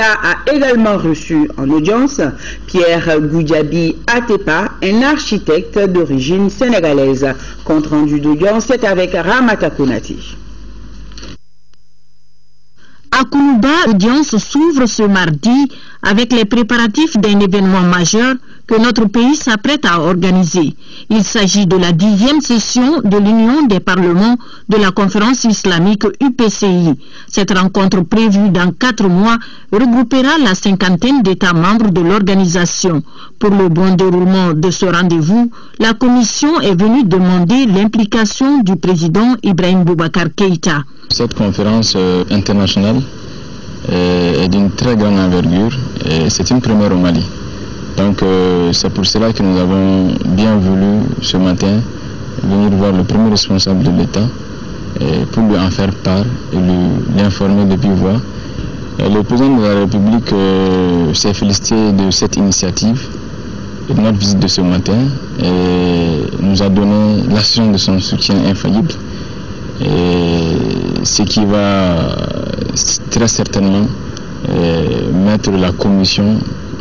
a également reçu en audience Pierre Goudiaby Atepa, un architecte d'origine sénégalaise. Compte rendu d'audience est avec Ramata Konati. À Koulouba, l'audience s'ouvre ce mardi avec les préparatifs d'un événement majeur que notre pays s'apprête à organiser. Il s'agit de la 10e session de l'Union des parlements de la conférence islamique UPCI. Cette rencontre prévue dans 4 mois regroupera la 50aine d'États membres de l'organisation. Pour le bon déroulement de ce rendez-vous, la Commission est venue demander l'implication du président Ibrahim Boubacar Keïta. Cette conférence internationale est d'une très grande envergure et c'est une première au Mali. Donc c'est pour cela que nous avons bien voulu ce matin venir voir le premier responsable de l'État pour lui en faire part et l'informer de vive voix. Le président de la République s'est félicité de cette initiative et de notre visite de ce matin et nous a donné l'assurance de son soutien infaillible. Ce qui va très certainement mettre la Commission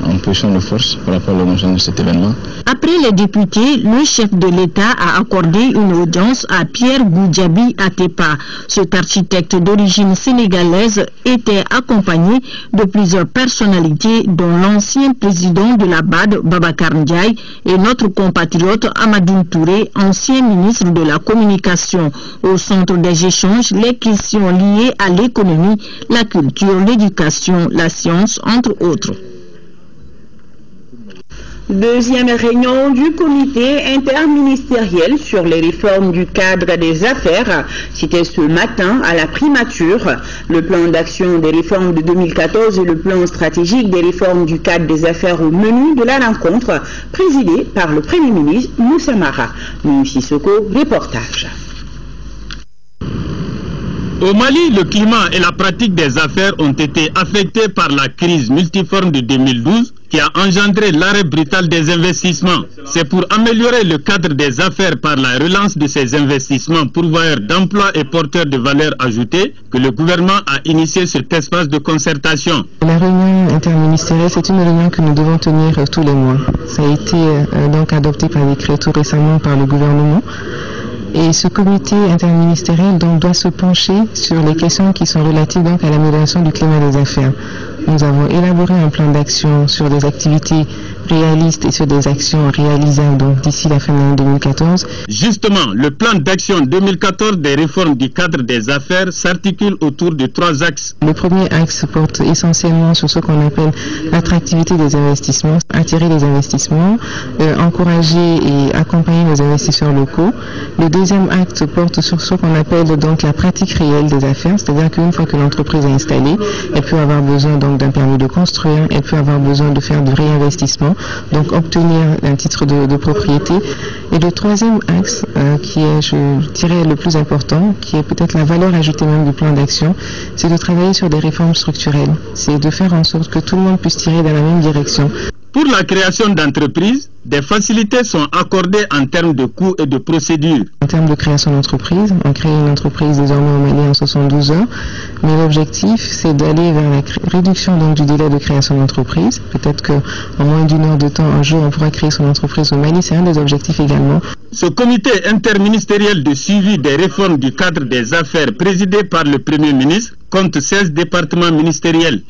en position de force par rapport à l'organisation de cet événement. Après les députés, le chef de l'État a accordé une audience à Pierre Goudiaby Atepa. Cet architecte d'origine sénégalaise était accompagné de plusieurs personnalités, dont l'ancien président de la BAD, Babacar Ndiaye, et notre compatriote Amadou Touré, ancien ministre de la Communication. Au centre des échanges, les questions liées à l'économie, la culture, l'éducation, la science, entre autres. Deuxième réunion du comité interministériel sur les réformes du cadre des affaires. C'était ce matin à la primature. Le plan d'action des réformes de 2014 et le plan stratégique des réformes du cadre des affaires au menu de la rencontre, présidé par le Premier ministre Moussa Mara. Mimi Sissoko, reportage. Au Mali, le climat et la pratique des affaires ont été affectés par la crise multiforme de 2012 qui a engendré l'arrêt brutal des investissements. C'est pour améliorer le cadre des affaires par la relance de ces investissements pourvoyeurs d'emplois et porteurs de valeur ajoutée que le gouvernement a initié cet espace de concertation. La réunion interministérielle, c'est une réunion que nous devons tenir tous les mois. Ça a été donc adopté par décret tout récemment par le gouvernement. Et ce comité interministériel donc doit se pencher sur les questions qui sont relatives donc à l'amélioration du climat des affaires. Nous avons élaboré un plan d'action sur des activités réalistes et sur des actions réalisables donc d'ici la fin de l'année 2014. Justement, le plan d'action 2014 des réformes du cadre des affaires s'articule autour de 3 axes. Le premier axe porte essentiellement sur ce qu'on appelle l'attractivité des investissements, attirer les investissements, encourager et accompagner les investisseurs locaux. Le deuxième axe porte sur ce qu'on appelle donc la pratique réelle des affaires, c'est-à-dire qu'une fois que l'entreprise est installée, elle peut avoir besoin donc d'un permis de construire, elle peut avoir besoin de faire du réinvestissement, donc obtenir un titre de propriété. Et le troisième axe, qui est, je dirais, le plus important, qui est peut-être la valeur ajoutée même du plan d'action, c'est de travailler sur des réformes structurelles. C'est de faire en sorte que tout le monde puisse tirer dans la même direction. Pour la création d'entreprises, des facilités sont accordées en termes de coûts et de procédures. En termes de création d'entreprise, on crée une entreprise désormais au Mali en 72 heures, mais l'objectif c'est d'aller vers la réduction donc, du délai de création d'entreprise. Peut-être qu'en moins d'1 heure de temps, un jour, on pourra créer son entreprise au Mali, c'est un des objectifs également. Ce comité interministériel de suivi des réformes du cadre des affaires présidé par le Premier ministre compte 16 départements ministériels.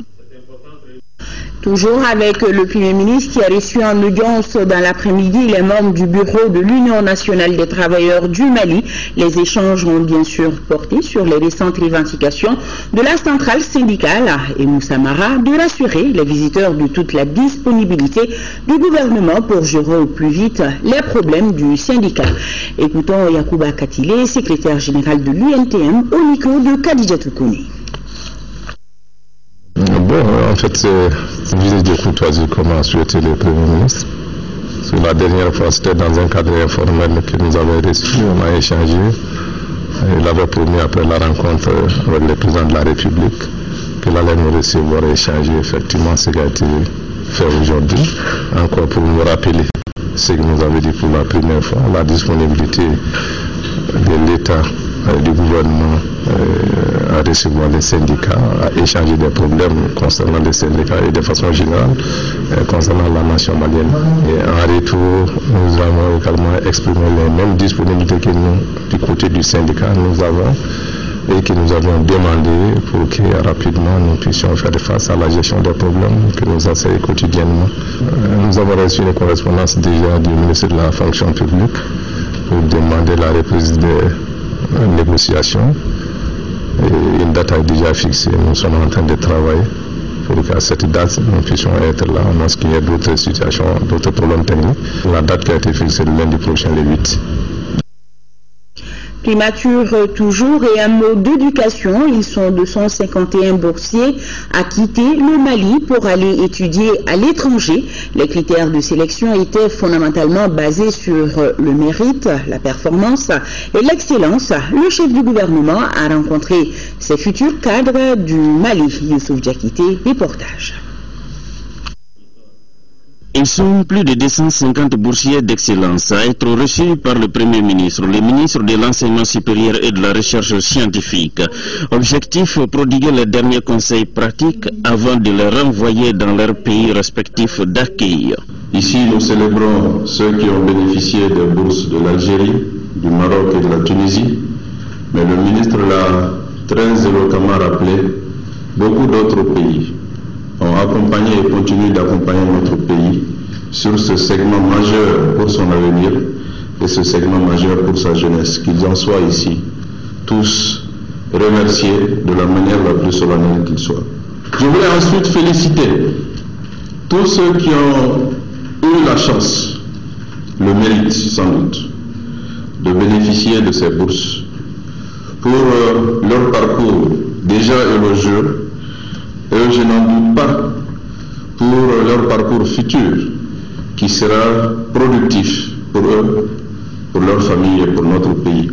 Toujours avec le Premier ministre qui a reçu en audience dans l'après-midi les membres du bureau de l'Union nationale des travailleurs du Mali. Les échanges ont bien sûr porté sur les récentes revendications de la centrale syndicale et Moussa Mara de rassurer les visiteurs de toute la disponibilité du gouvernement pour gérer au plus vite les problèmes du syndicat. Écoutons Yacouba Katile, secrétaire général de l'UNTM, au micro de Khadija Toukouni. Bon, en fait, c'est une visite de courtoisie comme a souhaité le Premier ministre. La dernière fois, c'était dans un cadre informel que nous avons reçu, on a échangé. Il avait promis après la rencontre avec le président de la République qu'il allait nous recevoir et échanger effectivement ce qui a été fait aujourd'hui. Encore pour nous rappeler ce que nous avait dit pour la première fois, la disponibilité de l'État du gouvernement à recevoir les syndicats, à échanger des problèmes concernant les syndicats et de façon générale concernant la nation malienne. Et en retour, nous avons également exprimé les mêmes disponibilités que nous du côté du syndicat nous avons et que nous avons demandé pour que rapidement nous puissions faire face à la gestion des problèmes que nous essayons quotidiennement. Nous avons reçu une correspondance déjà du ministre de la fonction publique pour demander la reprise des négociations. Et une date est déjà fixée. Nous sommes en train de travailler pour qu'à cette date nous puissions être là, en ce qu'il y ait d'autres situations, d'autres problèmes techniques. La date qui a été fixée le lundi prochain, le 8. Primature toujours et un mot d'éducation. Ils sont 251 boursiers à quitter le Mali pour aller étudier à l'étranger. Les critères de sélection étaient fondamentalement basés sur le mérite, la performance et l'excellence. Le chef du gouvernement a rencontré ses futurs cadres du Mali. Youssouf Diakité, reportage. Ils sont plus de 250 boursiers d'excellence à être reçus par le Premier ministre, le ministre de l'Enseignement supérieur et de la Recherche scientifique. Objectif, prodiguer les derniers conseils pratiques avant de les renvoyer dans leurs pays respectifs d'accueil. Ici, nous célébrons ceux qui ont bénéficié des bourses de l'Algérie, du Maroc et de la Tunisie, mais le ministre l'a très éloquemment rappelé, beaucoup d'autres pays ont accompagné et continuent d'accompagner notre pays sur ce segment majeur pour son avenir et ce segment majeur pour sa jeunesse. Qu'ils en soient ici, tous remerciés de la manière la plus solennelle qu'ils soient. Je voulais ensuite féliciter tous ceux qui ont eu la chance, le mérite sans doute, de bénéficier de ces bourses pour leur parcours déjà élogieux. Et je n'en doute pas pour leur parcours futur qui sera productif pour eux, pour leur famille et pour notre pays.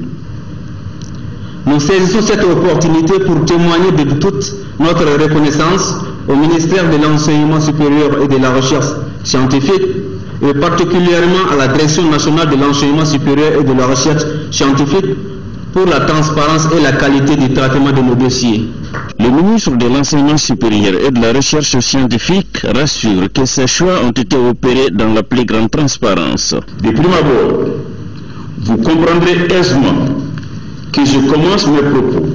Nous saisissons cette opportunité pour témoigner de toute notre reconnaissance au ministère de l'Enseignement supérieur et de la Recherche scientifique et particulièrement à la Direction nationale de l'Enseignement supérieur et de la Recherche scientifique pour la transparence et la qualité du traitement de nos dossiers. Le ministre de l'Enseignement supérieur et de la Recherche scientifique rassure que ces choix ont été opérés dans la plus grande transparence. De prime abord, vous comprendrez aisément que je commence mes propos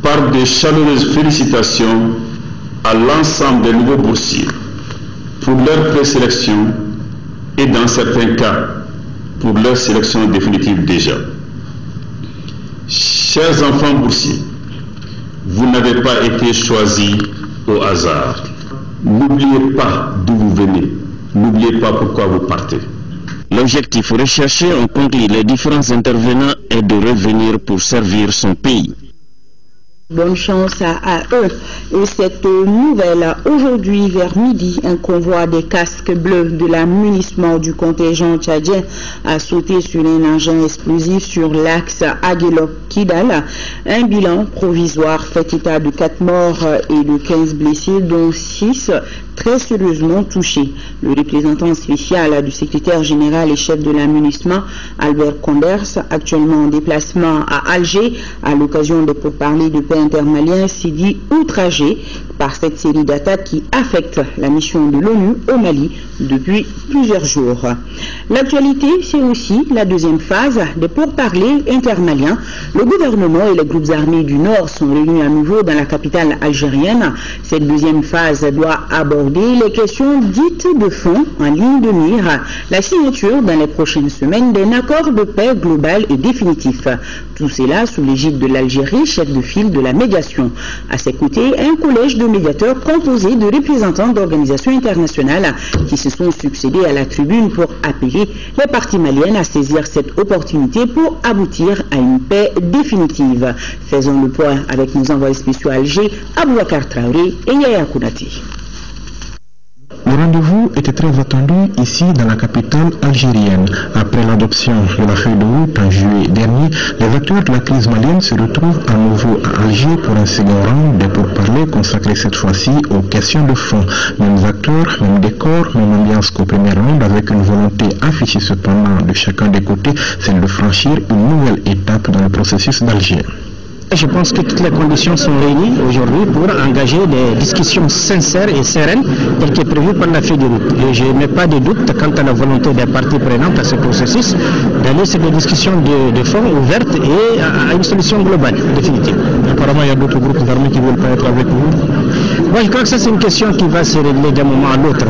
par de chaleureuses félicitations à l'ensemble des nouveaux boursiers pour leur présélection et dans certains cas pour leur sélection définitive déjà. Chers enfants boursiers, vous n'avez pas été choisis au hasard. N'oubliez pas d'où vous venez. N'oubliez pas pourquoi vous partez. L'objectif recherché, on conclut les différents intervenants, est de revenir pour servir son pays. Bonne chance à eux. Et cette nouvelle, aujourd'hui vers midi, un convoi des casques bleus de la munissement du contingent tchadien a sauté sur un engin explosif sur l'axe Aguelok-Kidal. Un bilan provisoire fait état de 4 morts et de 15 blessés, dont 6 très sérieusement touchés. Le représentant spécial du secrétaire général et chef de la munissement, Albert Conders, actuellement en déplacement à Alger, à l'occasion des pourparlers de paix intermaliens, s'est dit outragé par cette série d'attaques qui affectent la mission de l'ONU au Mali depuis plusieurs jours. L'actualité, c'est aussi la deuxième phase des pourparlers intermaliens. Le gouvernement et les groupes armés du Nord sont réunis à nouveau dans la capitale algérienne. Cette deuxième phase doit aborder les questions dites de fond en ligne de mire, la signature dans les prochaines semaines d'un accord de paix global et définitif. Tout cela sous l'égide de l'Algérie, chef de file de la médiation. À ses côtés, un collège de médiateurs composé de représentants d'organisations internationales qui se sont succédés à la tribune pour appeler les parties maliennes à saisir cette opportunité pour aboutir à une paix définitive. Faisons le point avec nos envoyés spéciaux à Alger, Aboubacar Traoré et Yaya Kounati. Le rendez-vous était très attendu ici dans la capitale algérienne. Après l'adoption de la feuille de route en juillet dernier, les acteurs de la crise malienne se retrouvent à nouveau à Alger pour un second round de pourparlers consacrés cette fois-ci aux questions de fond. Mêmes acteurs, même décor, même ambiance qu'au premier round, avec une volonté affichée cependant de chacun des côtés, celle de franchir une nouvelle étape dans le processus d'Alger. Je pense que toutes les conditions sont réunies aujourd'hui pour engager des discussions sincères et sereines telles que prévues par la feuille de route. Et je n'ai pas de doute quant à la volonté des parties prenantes à ce processus d'aller sur des discussions de fond ouvertes et à une solution globale, définitive. Apparemment, il y a d'autres groupes armés qui ne veulent pas être avec vous. Moi, je crois que ça, c'est une question qui va se régler d'un moment à l'autre.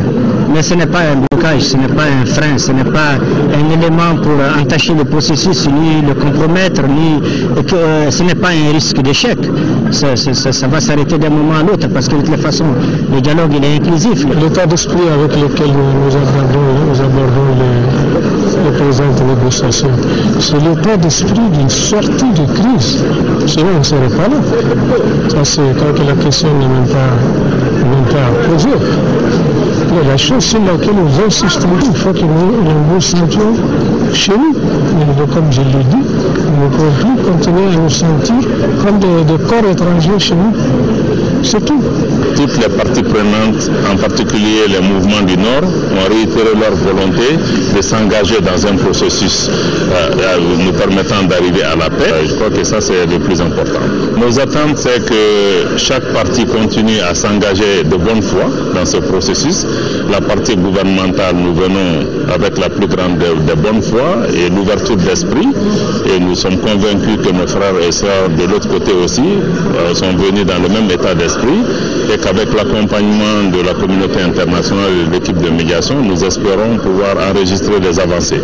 Mais ce n'est pas un blocage, ce n'est pas un frein, ce n'est pas un élément pour entacher le processus, ni le compromettre, ce n'est pas un risque d'échec. Ça va s'arrêter d'un moment à l'autre parce que de toute façon, le dialogue il est inclusif. L'état d'esprit avec lequel nous abordons les présentes négociations, c'est l'état d'esprit d'une sortie de crise. Sinon, on ne serait pas là. Ça, c'est quand la question n'est même pas posée. Mais la chose sur laquelle nous insistons, il faut que nous nous sentions chez nous. Mais comme je l'ai dit, nous ne pouvons plus continuer à nous sentir comme des corps étrangers chez nous. C'est tout. Toutes les parties prenantes, en particulier les mouvements du Nord, ont réitéré leur volonté de s'engager dans un processus nous permettant d'arriver à la paix. Je crois que ça, c'est le plus important. Nos attentes, c'est que chaque partie continue à s'engager de bonne foi dans ce processus. La partie gouvernementale, nous venons avec la plus grande de bonne foi et l'ouverture d'esprit. Et nous sommes convaincus que nos frères et sœurs de l'autre côté aussi sont venus dans le même état d'esprit et qu'avec l'accompagnement de la communauté internationale et de l'équipe de médiation, nous espérons pouvoir enregistrer des avancées.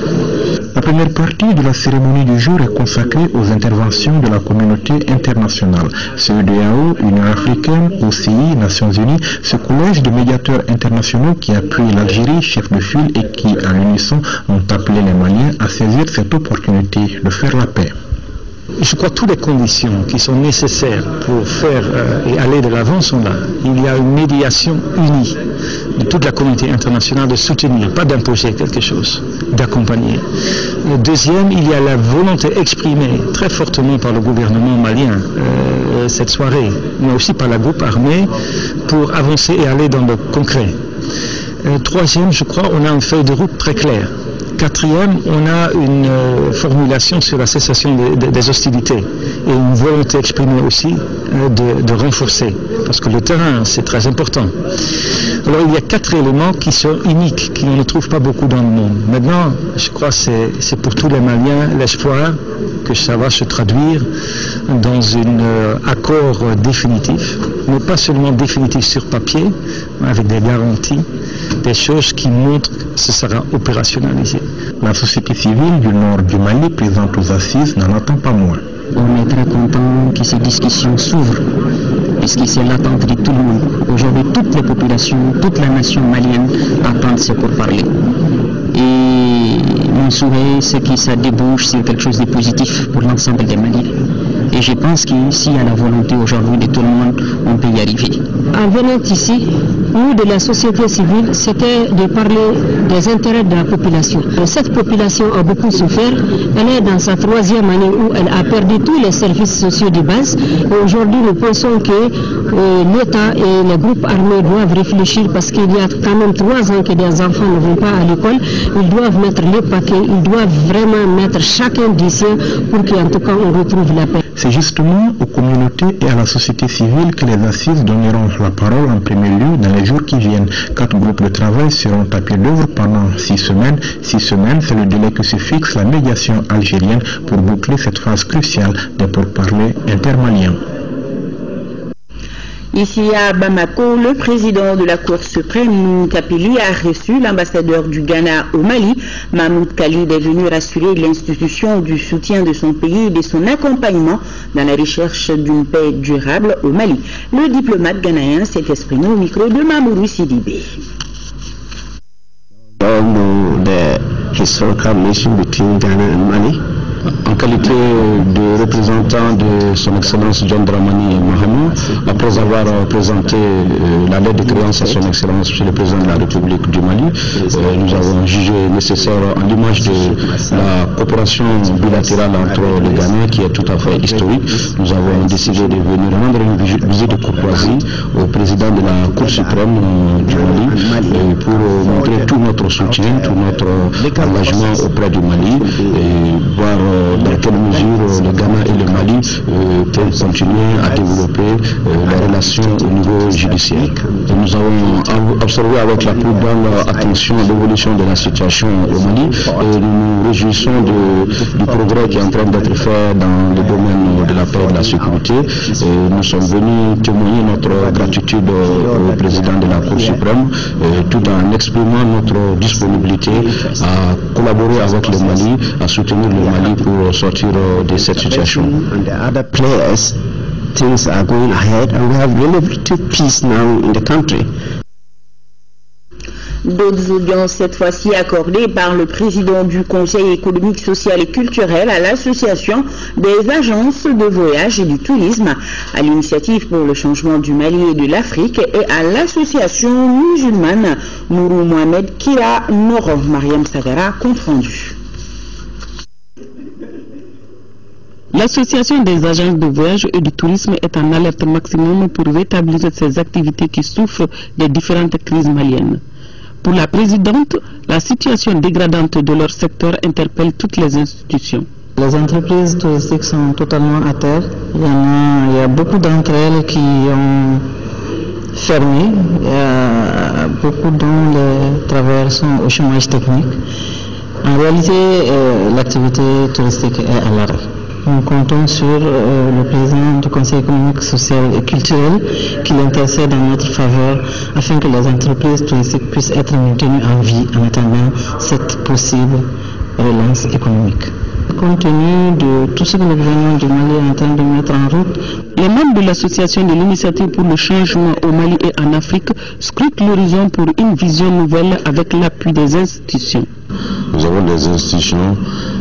La première partie de la cérémonie du jour est consacrée aux interventions de la communauté internationale. CEDEAO, Union africaine, OCI, Nations Unies, ce collège de médiateurs internationaux qui appuie l'Algérie, chef de file, et qui, à l'unisson, ont appelé les Maliens à saisir cette opportunité de faire la paix. Je crois que toutes les conditions qui sont nécessaires pour faire et aller de l'avant sont là. Il y a une médiation unie de toute la communauté internationale de soutenir, pas d'imposer quelque chose, d'accompagner. Deuxième, il y a la volonté exprimée très fortement par le gouvernement malien cette soirée, mais aussi par la groupe armée pour avancer et aller dans le concret. Troisième, je crois, on a une feuille de route très claire. Quatrième, on a une formulation sur la cessation des hostilités et une volonté exprimée aussi de renforcer, parce que le terrain, c'est très important. Alors il y a 4 éléments qui sont uniques, qu'on ne trouve pas beaucoup dans le monde. Maintenant, je crois que c'est pour tous les Maliens l'espoir que ça va se traduire dans un accord définitif, mais pas seulement définitif sur papier, mais avec des garanties, des choses qui montrent que ce sera opérationnalisé. La société civile du nord du Mali, présente aux assises, n'en attend pas moins. On est très content que ces discussions s'ouvrent, parce que c'est l'attente de tout le monde. Aujourd'hui, toutes les populations, toute la nation malienne attendent ce pourparlers. Et mon souhait, c'est que ça débouche sur quelque chose de positif pour l'ensemble des Maliens. Et je pense que s'il y a la volonté aujourd'hui de tout le monde, on peut y arriver. En venant ici, nous de la société civile, c'était de parler des intérêts de la population. Cette population a beaucoup souffert. Elle est dans sa 3e année où elle a perdu tous les services sociaux de base. Et aujourd'hui, nous pensons que l'État et les groupes armés doivent réfléchir parce qu'il y a quand même 3 ans que des enfants ne vont pas à l'école. Ils doivent mettre les paquets, ils doivent vraiment mettre chacun des siens pour qu'en tout cas on retrouve la paix. C'est justement aux communautés et à la société civile que les assises donneront la parole en premier lieu dans les jours qui viennent. 4 groupes de travail seront à pied d'œuvre pendant 6 semaines. 6 semaines, c'est le délai que se fixe la médiation algérienne pour boucler cette phase cruciale des pourparlers intermaliens. Ici à Bamako, le président de la Cour suprême, Moutapili, a reçu l'ambassadeur du Ghana au Mali. Mahmoud Khalid est venu rassurer l'institution du soutien de son pays et de son accompagnement dans la recherche d'une paix durable au Mali. Le diplomate ghanéen s'est exprimé au micro de Mamoudou Sidibé. The historical relation between Ghana and Mali en qualité de représentant de son Excellence John Dramani Mahama, après avoir présenté la lettre de créance à son Excellence Monsieur le Président de la République du Mali, nous avons jugé nécessaire, en l'image de la coopération bilatérale entre le Ghana, qui est tout à fait historique, nous avons décidé de venir rendre une visite de courtoisie au président de la Cour suprême du Mali pour montrer tout notre soutien, tout notre engagement auprès du Mali et voir dans quelle mesure le Ghana et le Mali peuvent continuer à développer les relations au niveau judiciaire. Et nous avons observé avec la plus grande attention l'évolution de la situation au Mali et nous nous réjouissons du progrès qui est en train d'être fait dans le domaine de la paix et de la sécurité. Et nous sommes venus témoigner notre gratitude au président de la Cour suprême tout en exprimant notre disponibilité à collaborer avec le Mali, à soutenir le Mali pour sortir de cette situation. Things are going ahead and we have relative peace now in the country. D'autres audiences, cette fois-ci accordées par le président du Conseil économique, social et culturel à l'Association des agences de voyage et du tourisme, à l'Initiative pour le changement du Mali et de l'Afrique et à l'Association musulmane Nourou Mohamed Kira Noro. Mariam Sagara, compte rendu. L'Association des agences de voyage et du tourisme est en alerte maximum pour rétablir ces activités qui souffrent des différentes crises maliennes. Pour la présidente, la situation dégradante de leur secteur interpelle toutes les institutions. Les entreprises touristiques sont totalement à terre. Il y a beaucoup d'entre elles qui ont fermé. Il y a beaucoup dont les travailleurs sont au chômage technique. En réalité, l'activité touristique est à l'arrêt. Nous comptons sur le président du Conseil économique, social et culturel qui l'intercède en notre faveur afin que les entreprises touristiques puissent être maintenues en vie en attendant cette possible relance économique. Compte tenu de tout ce que le gouvernement du Mali est en train de mettre en route, les membres de l'association de l'Initiative pour le changement au Mali et en Afrique scrutent l'horizon pour une vision nouvelle avec l'appui des institutions. Nous avons des institutions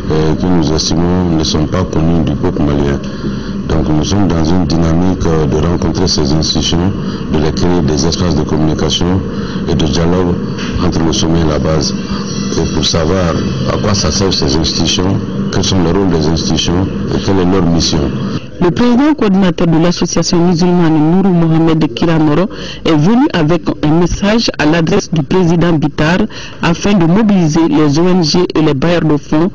que nous estimons ne sont pas connues du peuple malien. Donc nous sommes dans une dynamique de rencontrer ces institutions, de les créer des espaces de communication et de dialogue entre le sommet et la base. Et pour savoir à quoi ça sert ces institutions, quels sont les rôles des institutions et quelle est leur mission. Le président coordinateur de l'association musulmane Nourou Mohamed Kira Noro est venu avec un message à l'adresse du président Bitar afin de mobiliser les ONG et les bailleurs de fonds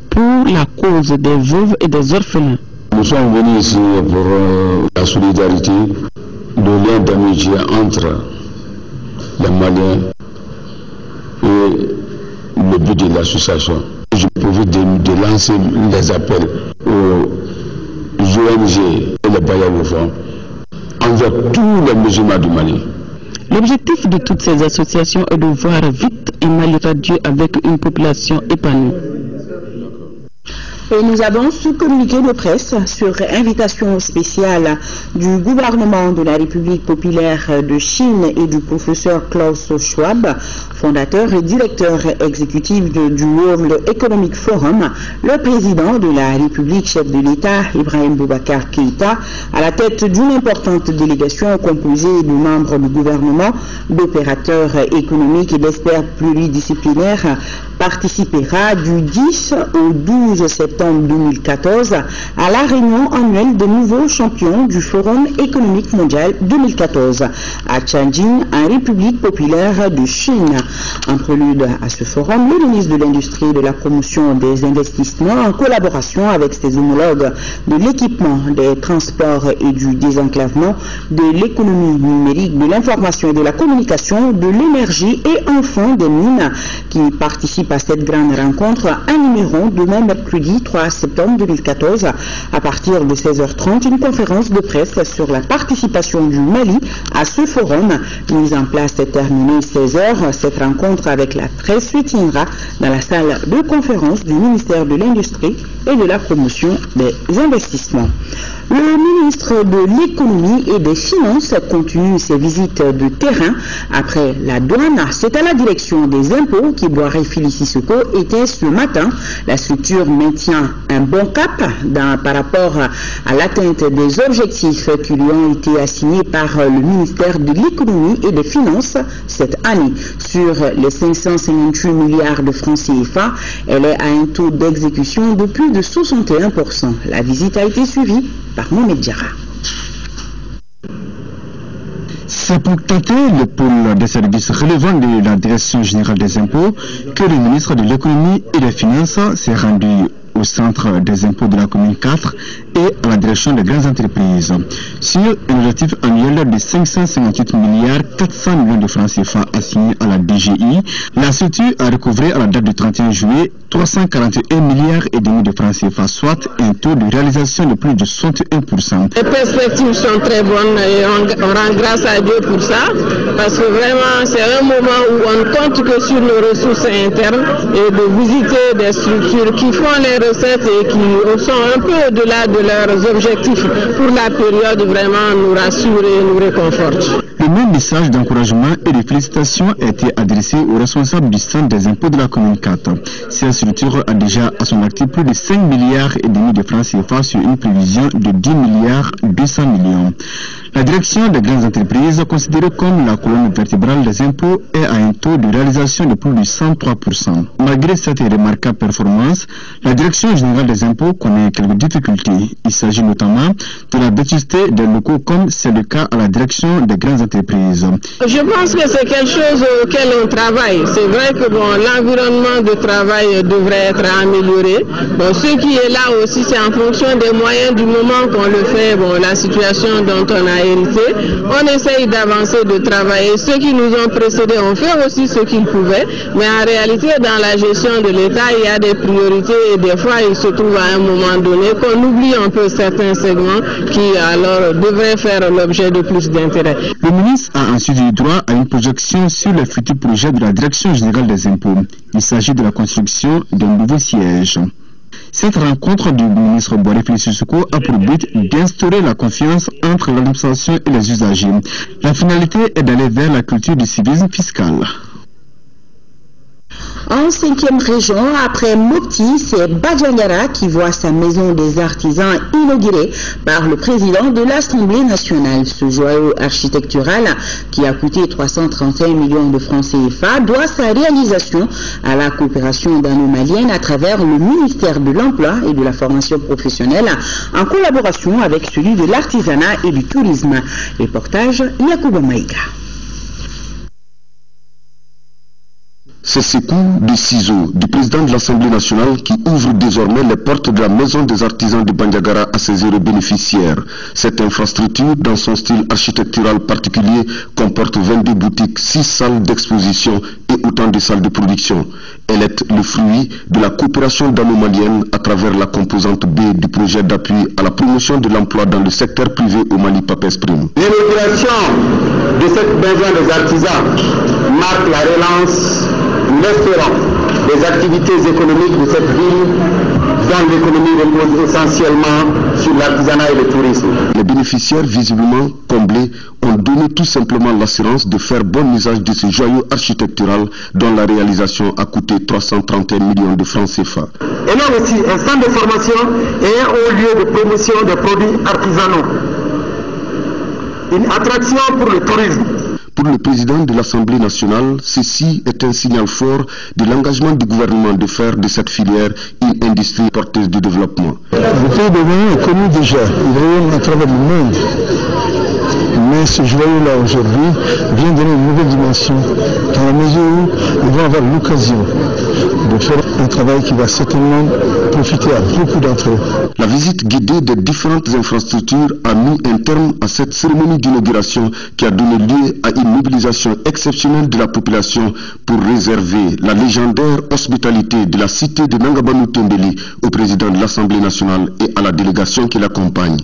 pour la cause des veuves et des orphelins. Nous sommes venus ici pour la solidarité, le lien d'amitié entre les Maliens et le but de l'association. Je profite de lancer les appels aux ONG et les bailleurs de fonds envers tous les musulmans du Mali. L'objectif de toutes ces associations est de voir vite un Mali radieux avec une population épanouie. Et nous avons ce communiqué de presse sur invitation spéciale du gouvernement de la République populaire de Chine et du professeur Klaus Schwab, fondateur et directeur exécutif du World Economic Forum, le président de la République, chef de l'État, Ibrahim Boubacar Keïta, à la tête d'une importante délégation composée de membres du gouvernement, d'opérateurs économiques et d'experts pluridisciplinaires, participera du 10 au 12 septembre 2014 à la réunion annuelle des nouveaux champions du Forum économique mondial 2014 à Tianjin, en République populaire de Chine. En prélude à ce forum, le ministre de l'Industrie et de la Promotion des Investissements, en collaboration avec ses homologues de l'équipement, des transports et du désenclavement, de l'économie numérique, de l'information et de la communication, de l'énergie et enfin des mines qui participent à cette grande rencontre, animeront demain mercredi 3 septembre 2014 à partir de 16h30 une conférence de presse sur la participation du Mali à ce forum. Mise en place et terminée 16h, cette rencontre avec la presse se tiendra dans la salle de conférence du ministère de l'Industrie et de la Promotion des Investissements. Le ministre de l'économie et des finances continue ses visites de terrain. Après la douane, c'est à la direction des impôts qu'Iboire Fili Sissoko était ce matin. La structure maintient un bon cap par rapport à l'atteinte des objectifs qui lui ont été assignés par le ministère de l'économie et des finances cette année. Sur les 558 milliards de francs CFA, elle est à un taux d'exécution de plus de 61%. La visite a été suivie par Mohamed Diarra. C'est pour tâter le pôle des services relevant de la Direction générale des impôts que le ministre de l'économie et des finances s'est rendu au centre des impôts de la commune 4 et à la direction des grandes entreprises. Sur un objectif annuel de 558 milliards 400 millions de francs CFA assigné à la DGI, la structure a recouvré à la date du 31 juillet 341 milliards et demi de francs CFA, soit un taux de réalisation de plus de 61%. Les perspectives sont très bonnes et on rend grâce à Dieu pour ça, parce que vraiment c'est un moment où on compte que sur nos ressources internes et de visiter des structures qui font les recettes et qui sont un peu au-delà de leurs objectifs pour la période, vraiment nous rassure et nous réconforte. Le même message d'encouragement et de félicitations a été adressé aux responsables du centre des impôts de la commune 4. Cette structure a déjà à son actif plus de 5 milliards et demi de francs CFA sur une prévision de 10 milliards 200 millions. La direction des grandes entreprises, considérée comme la colonne vertébrale des impôts, est à un taux de réalisation de plus de 103%. Malgré cette remarquable performance, la direction générale des impôts connaît quelques difficultés. Il s'agit notamment de la vétusté des locaux, comme c'est le cas à la direction des grandes entreprises. Je pense que c'est quelque chose auquel on travaille. C'est vrai que l'environnement de travail devrait être amélioré. Ce qui est là aussi, c'est en fonction des moyens du moment qu'on le fait. La situation dont on a hérité, on essaye d'avancer, de travailler. Ceux qui nous ont précédés ont fait aussi ce qu'ils pouvaient, mais en réalité, dans la gestion de l'État, il y a des priorités et des fois, il se trouve à un moment donné qu'on oublie un peu certains segments qui alors devraient faire l'objet de plus d'intérêt. Le ministre a ensuite eu droit à une projection sur les futurs projets de la Direction générale des impôts. Il s'agit de la construction d'un nouveau siège. Cette rencontre du ministre Iboire Fili Sissoko a pour but d'instaurer la confiance entre l'administration et les usagers. La finalité est d'aller vers la culture du civisme fiscal. En 5e région, après Mopti, c'est Badjangara qui voit sa maison des artisans inaugurée par le président de l'Assemblée nationale. Ce joyau architectural, qui a coûté 331 millions de francs CFA, doit sa réalisation à la coopération d'Anomalienne à travers le ministère de l'Emploi et de la formation professionnelle, en collaboration avec celui de l'artisanat et du tourisme. Reportage Yacouba Maïga. C'est ce coup de ciseaux du président de l'Assemblée nationale qui ouvre désormais les portes de la maison des artisans de Bandiagara à ses heureux bénéficiaires. Cette infrastructure, dans son style architectural particulier, comporte 22 boutiques, 6 salles d'exposition et autant de salles de production. Elle est le fruit de la coopération d'Anomalienne à travers la composante B du projet d'appui à la promotion de l'emploi dans le secteur privé au Mali Papes Prime. L'inauguration de cette maison des artisans marque la relance, l'espérant des activités économiques de cette ville dont l'économie repose essentiellement sur l'artisanat et le tourisme. Les bénéficiaires visiblement comblés ont donné tout simplement l'assurance de faire bon usage de ce joyau architectural dont la réalisation a coûté 331 millions de francs CFA. Et là aussi, un centre de formation et un haut lieu de promotion des produits artisanaux. Une attraction pour le tourisme. Pour le président de l'Assemblée nationale, ceci est un signal fort de l'engagement du gouvernement de faire de cette filière une industrie porteuse de développement. Le pays de Bénin est connu déjà, il rayonne à travers le monde. Mais ce joyau-là aujourd'hui vient donner une nouvelle dimension, dans la mesure où ils vont avoir l'occasion de faire un travail qui va certainement profiter à beaucoup d'entre eux. La visite guidée des différentes infrastructures a mis un terme à cette cérémonie d'inauguration qui a donné lieu à une mobilisation exceptionnelle de la population pour réserver la légendaire hospitalité de la cité de Nangabanou Tembeli au président de l'Assemblée nationale et à la délégation qui l'accompagne.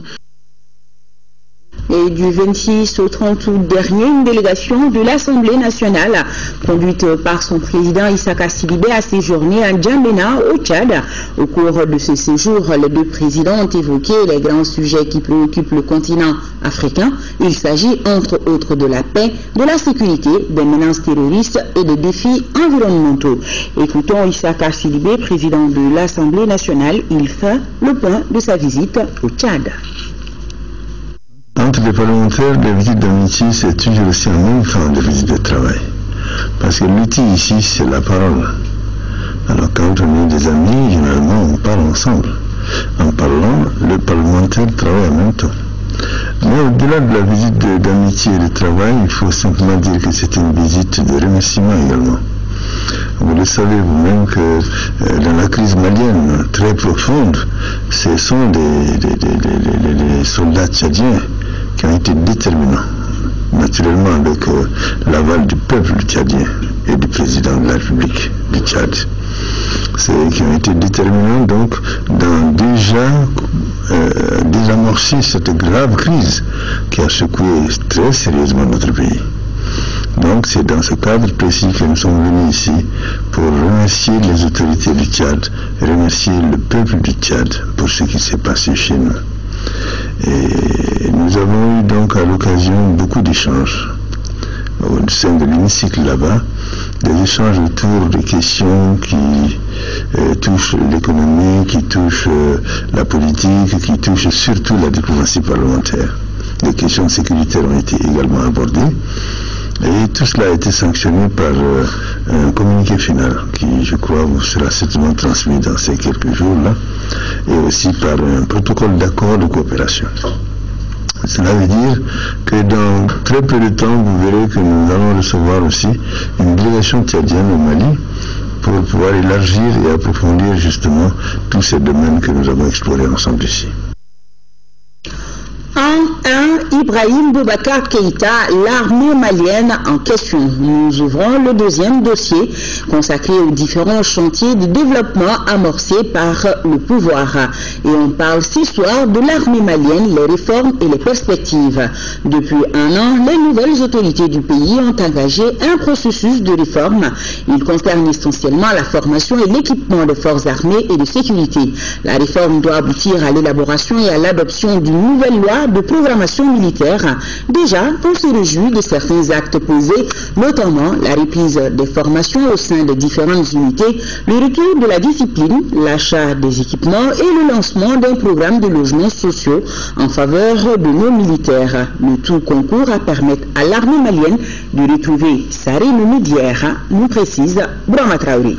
Et du 26 au 30 août dernier, une délégation de l'Assemblée nationale, conduite par son président Issaka Sidibé, a séjourné à N'Djamena, au Tchad. Au cours de ce séjour, les deux présidents ont évoqué les grands sujets qui préoccupent le continent africain. Il s'agit entre autres de la paix, de la sécurité, des menaces terroristes et des défis environnementaux. Écoutons Issaka Sidibé, président de l'Assemblée nationale. Il fait le point de sa visite au Tchad. Entre les parlementaires, les visites d'amitié, c'est toujours aussi en même temps des visites de travail. Parce que l'outil ici, c'est la parole. Alors quand on est des amis, généralement, on parle ensemble. En parlant, le parlementaire travaille en même temps. Mais au-delà de la visite d'amitié et de travail, il faut simplement dire que c'est une visite de remerciement également. Vous le savez vous-même que dans la crise malienne très profonde, ce sont les soldats tchadiens qui ont été déterminants, naturellement avec l'aval du peuple tchadien et du président de la République du Tchad. C'est eux qui ont été déterminants donc dans déjà désamorcer cette grave crise qui a secoué très sérieusement notre pays. Donc c'est dans ce cadre précis que nous sommes venus ici pour remercier les autorités du Tchad, remercier le peuple du Tchad pour ce qui s'est passé chez nous. Et nous avons eu donc à l'occasion beaucoup d'échanges au sein de l'hémicycle là-bas, des échanges autour des questions qui touchent l'économie, qui touchent la politique, qui touchent surtout la diplomatie parlementaire. Les questions sécuritaires ont été également abordées. Et tout cela a été sanctionné par un communiqué final qui, je crois, vous sera certainement transmis dans ces quelques jours-là, et aussi par un protocole d'accord de coopération. Cela veut dire que dans très peu de temps, vous verrez que nous allons recevoir aussi une délégation tchadienne au Mali pour pouvoir élargir et approfondir justement tous ces domaines que nous avons explorés ensemble ici. Ibrahim Boubacar Keïta, l'armée malienne en question. Nous ouvrons le deuxième dossier consacré aux différents chantiers de développement amorcés par le pouvoir. Et on parle ce soir de l'armée malienne, les réformes et les perspectives. Depuis un an, les nouvelles autorités du pays ont engagé un processus de réforme. Il concerne essentiellement la formation et l'équipement des forces armées et de sécurité. La réforme doit aboutir à l'élaboration et à l'adoption d'une nouvelle loi de programmation militaire. Déjà, on se réjouit de certains actes posés, notamment la reprise des formations au sein des différentes unités, le retour de la discipline, l'achat des équipements et le lancement d'un programme de logements sociaux en faveur de nos militaires. Le tout concourt à permettre à l'armée malienne de retrouver sa renommée d'hier, nous précise Brahma Traoré.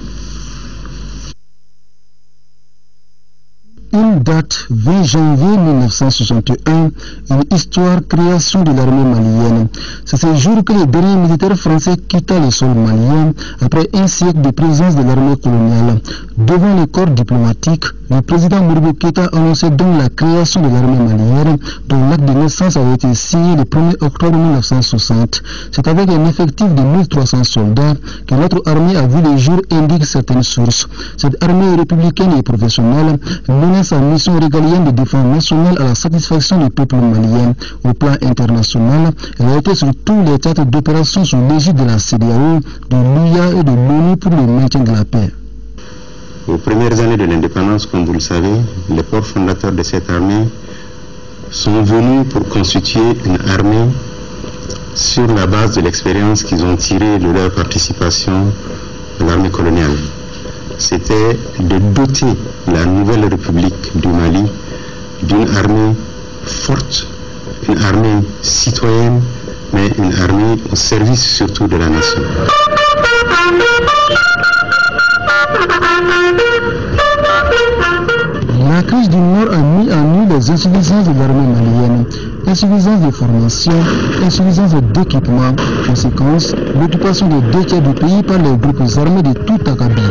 Une date, 20 janvier 1961, une histoire, création de l'armée malienne. C'est ce jour que le dernier militaire français quitta le sol malien après un siècle de présence de l'armée coloniale. Devant les corps diplomatiques, le président Modibo Keïta annonçait donc la création de l'armée malienne, dont l'acte de naissance avait été signé le 1er octobre 1960. C'est avec un effectif de 1300 soldats que notre armée a vu le jour, indiquent certaines sources. Cette armée républicaine et professionnelle menait sa mission régalienne de défense nationale à la satisfaction du peuple malien. Au plan international, elle a été sur tous les théâtres d'opération sous l'égide de la CEDEAO, de l'UIA et de l'ONU pour le maintien de la paix. Aux premières années de l'indépendance, comme vous le savez, les pères fondateurs de cette armée sont venus pour constituer une armée sur la base de l'expérience qu'ils ont tirée de leur participation à l'armée coloniale. C'était de doter la nouvelle République du Mali d'une armée forte, une armée citoyenne, mais une armée au service surtout de la nation. La crise du Nord a mis à nu les insuffisances de l'armée malienne. Insuffisance de formation, insuffisance d'équipement. Conséquence, l'occupation des 2 tiers du pays par les groupes armés de tout acabit.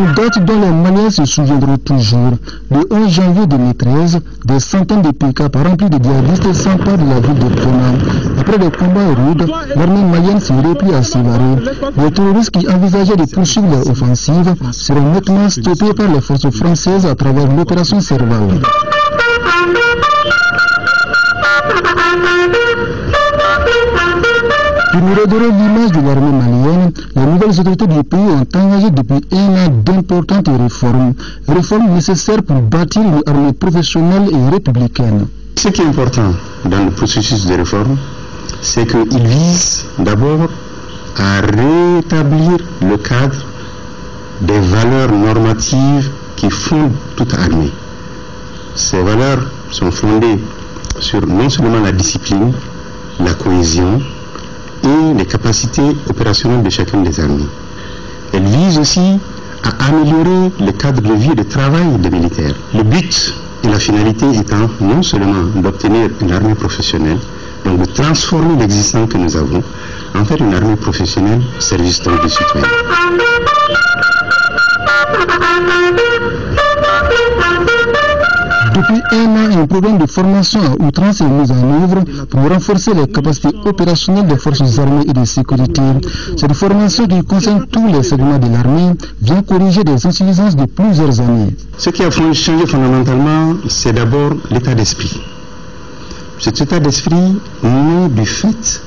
Une date dont les Maliens se souviendront toujours. Le 11 janvier 2013, des centaines de pick-up remplis de djihadistes s'emparent de la ville de Kona. Après des combats rudes, l'armée malienne s'est replie à Sévaré. Les terroristes qui envisageaient de poursuivre leur offensive seront nettement stoppés par les forces françaises à travers l'opération Serval. Pour nous redorer l'image de l'armée malienne, les nouvelles autorités du pays ont engagé depuis un an d'importantes réformes. Réformes nécessaires pour bâtir une armée professionnelle et républicaine. Ce qui est important dans le processus de réforme, c'est qu'il vise d'abord à rétablir le cadre des valeurs normatives qui fondent toute armée. Ces valeurs sont fondées sur non seulement la discipline, la cohésion et les capacités opérationnelles de chacune des armées. Elle vise aussi à améliorer le cadre de vie et de travail des militaires. Le but et la finalité étant non seulement d'obtenir une armée professionnelle, donc de transformer l'existant que nous avons en faire une armée professionnelle au service donc des citoyens. Depuis un an, un programme de formation à outrance est mis en œuvre pour renforcer les capacités opérationnelles des forces armées et de sécurité. Cette formation qui concerne tous les segments de l'armée vient corriger des insuffisances de plusieurs années. Ce qui a changé fondamentalement, c'est d'abord l'état d'esprit. Cet état d'esprit naît du fait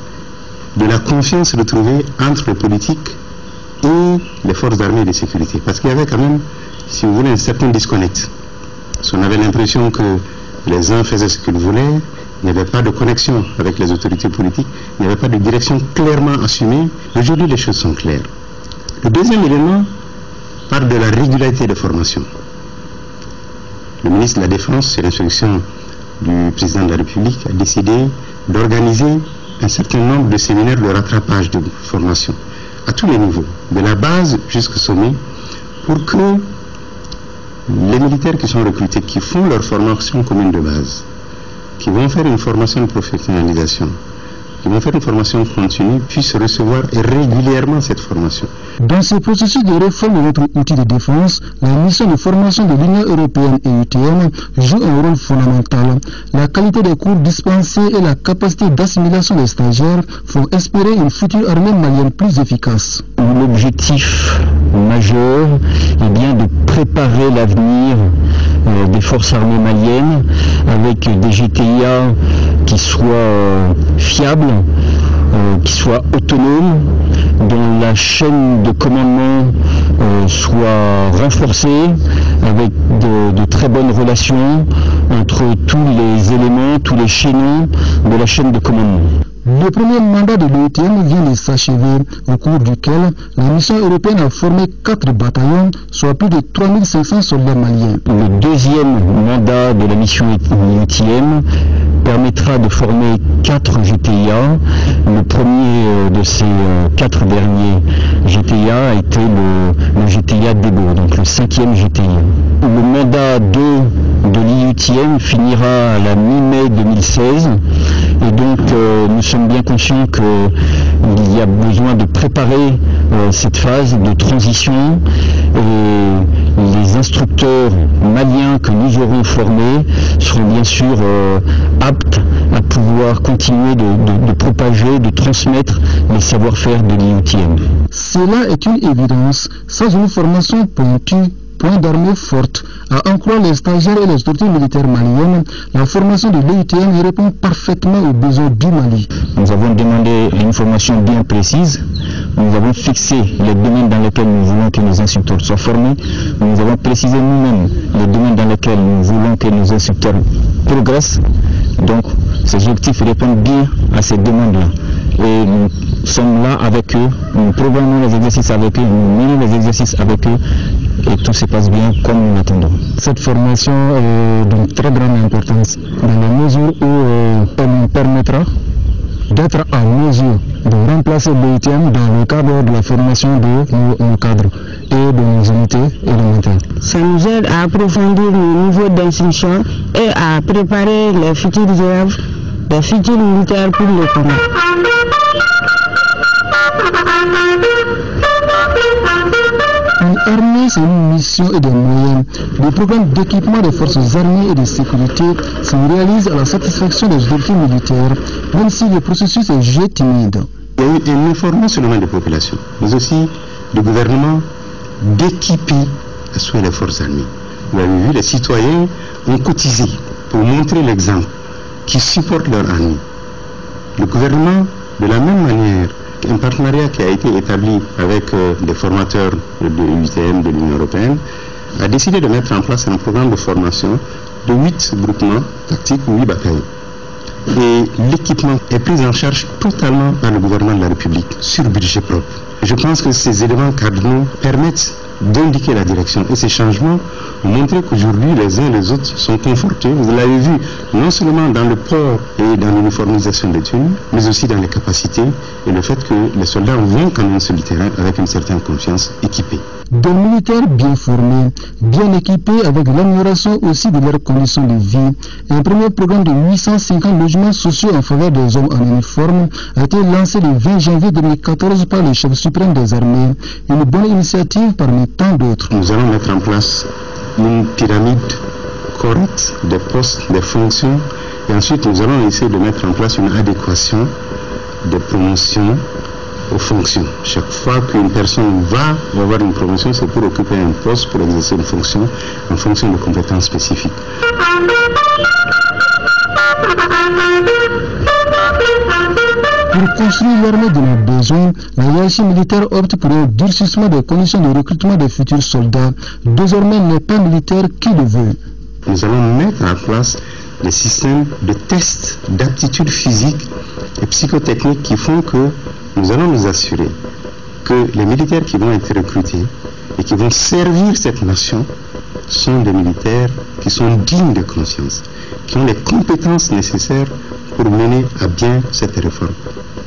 de la confiance retrouvée entre les politiques et les forces armées et de sécurité. Parce qu'il y avait quand même, si vous voulez, un certain disconnect. On avait l'impression que les uns faisaient ce qu'ils voulaient, il n'y avait pas de connexion avec les autorités politiques, il n'y avait pas de direction clairement assumée. Aujourd'hui, les choses sont claires. Le deuxième élément parle de la régularité de formation. Le ministre de la Défense, sur l'instruction du président de la République, a décidé d'organiser un certain nombre de séminaires de rattrapage de formation à tous les niveaux, de la base jusqu'au sommet, pour que les militaires qui sont recrutés, qui font leur formation commune de base, qui vont faire une formation de professionnalisation, qui vont faire une formation continue, puissent recevoir régulièrement cette formation. Dans ce processus de réforme de notre outil de défense, la mission de formation de l'Union européenne et UTM joue un rôle fondamental. La qualité des cours dispensés et la capacité d'assimilation des stagiaires font espérer une future armée malienne plus efficace. L'objectif majeur est bien de préparer l'avenir des forces armées maliennes avec des GTIA qui soient fiables, qui soient autonomes, dont la chaîne de commandement soit renforcée avec de très bonnes relations entre tous les éléments, tous les chaînons de la chaîne de commandement. Le premier mandat de l'UTM vient de s'achever, au cours duquel la mission européenne a formé 4 bataillons, soit plus de 3500 soldats maliens. Le deuxième mandat de la mission UTM permettra de former 4 GTIA. Le premier de ces 4 derniers GTIA a été le GTIA Debo, donc le 5e GTIA. Le mandat 2 de l'IUTM finira à la mi-mai 2016 et donc nous sommes bien conscients qu'il y a besoin de préparer cette phase de transition et les instructeurs maliens que nous aurons formés seront bien sûr aptes à pouvoir continuer de propager, de transmettre les savoir-faire de l'IUTM. Cela est une évidence. Sans une formation pointue, point d'armée forte, à en croire les stagiaires et les autorités militaires maliennes, la formation de l'IUTM répond parfaitement aux besoins du Mali. Nous avons demandé une formation bien précise. Nous avons fixé les domaines dans lesquels nous voulons que nos instructeurs soient formés. Nous avons précisé nous-mêmes les domaines dans lesquels nous voulons que nos instructeurs progressent. Donc, ces objectifs répondent bien à ces demandes-là. Et nous sommes là avec eux, nous programmons les exercices avec eux, nous menons les exercices avec eux et tout se passe bien comme nous l'attendons. Cette formation est d'une très grande importance dans la mesure où elle nous permettra d'être à mesure de remplacer l'IUTM dans le cadre de la formation de nos cadres et de nos unités élémentaires. Ça nous aide à approfondir le niveau d'instruction et à préparer les futurs élèves, les futurs militaires pour le combat. Une armée, c'est une mission et des moyens. Le programme d'équipement des forces armées et de sécurité se réalise à la satisfaction des autorités militaires, même si le processus est jugé timide. Il y a eu un effort seulement des populations, mais aussi du gouvernement d'équiper à souhait les forces armées. Vous avez vu, les citoyens ont cotisé pour montrer l'exemple, qui supportent leur armée. Le gouvernement, de la même manière, un partenariat qui a été établi avec des formateurs de l'UTM de l'Union européenne, a décidé de mettre en place un programme de formation de 8 groupements tactiques ou 8 bataillons. Et l'équipement est pris en charge totalement par le gouvernement de la République sur budget propre. Je pense que ces éléments cardinaux permettent d'indiquer la direction. Et ces changements ont montré qu'aujourd'hui, les uns et les autres sont confortés. Vous l'avez vu, non seulement dans le port et dans l'uniformisation des tenues, mais aussi dans les capacités et le fait que les soldats vont quand même sur le terrain avec une certaine confiance, équipés. Des militaires bien formés, bien équipés avec l'amélioration aussi de leurs conditions de vie. Un premier programme de 850 logements sociaux en faveur des hommes en uniforme a été lancé le 20 janvier 2014 par le chef suprême des armées. Une bonne initiative parmi tant d'autres. Nous allons mettre en place une pyramide correcte des postes, des fonctions, et ensuite nous allons essayer de mettre en place une adéquation des promotions aux fonctions. Chaque fois qu'une personne va avoir une promotion, c'est pour occuper un poste, pour exercer une fonction en fonction de compétences spécifiques. Pour construire l'armée de nos besoins, la hiérarchie militaire opte pour un durcissement des conditions de recrutement des futurs soldats. Désormais, n'est pas militaire qui le veut. Nous allons mettre en place des systèmes de tests d'aptitude physique et psychotechnique qui font que nous allons nous assurer que les militaires qui vont être recrutés et qui vont servir cette nation sont des militaires qui sont dignes de conscience, qui ont les compétences nécessaires pour mener à bien cette réforme.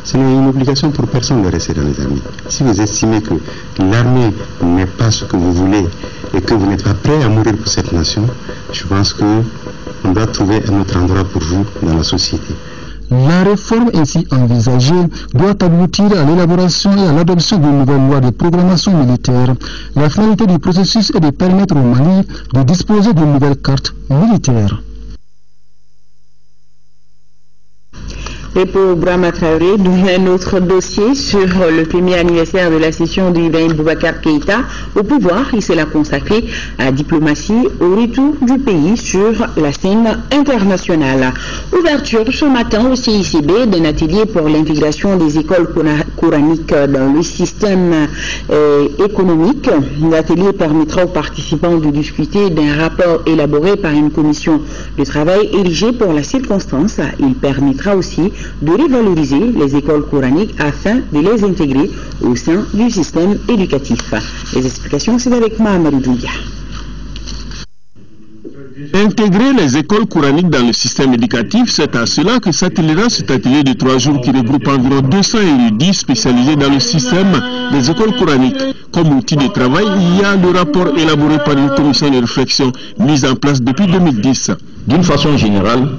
Ce n'est une obligation pour personne de rester dans les armées. Si vous estimez que l'armée n'est pas ce que vous voulez et que vous n'êtes pas prêt à mourir pour cette nation, je pense qu'on doit trouver un autre endroit pour vous dans la société. La réforme ainsi envisagée doit aboutir à l'élaboration et à l'adoption d'une nouvelle loi de programmation militaire. La finalité du processus est de permettre au Mali de disposer d'une nouvelle carte militaire. Et pour Brahma Traoré, un autre dossier sur le premier anniversaire de la session de Ibrahim Boubacar Keïta au pouvoir. Il s'est consacré à la diplomatie au retour du pays sur la scène internationale. Ouverture ce matin au CICB d'un atelier pour l'intégration des écoles coraniques dans le système économique. L'atelier permettra aux participants de discuter d'un rapport élaboré par une commission de travail érigée pour la circonstance. Il permettra aussi de revaloriser les écoles coraniques afin de les intégrer au sein du système éducatif. Les explications, c'est avec Mahamadou Doumbia. Intégrer les écoles coraniques dans le système éducatif, c'est à cela que s'attelera cet atelier de 3 jours qui regroupe environ 200 érudits spécialisés dans le système des écoles coraniques. Comme outil de travail, il y a le rapport élaboré par une commission de réflexion mise en place depuis 2010. D'une façon générale,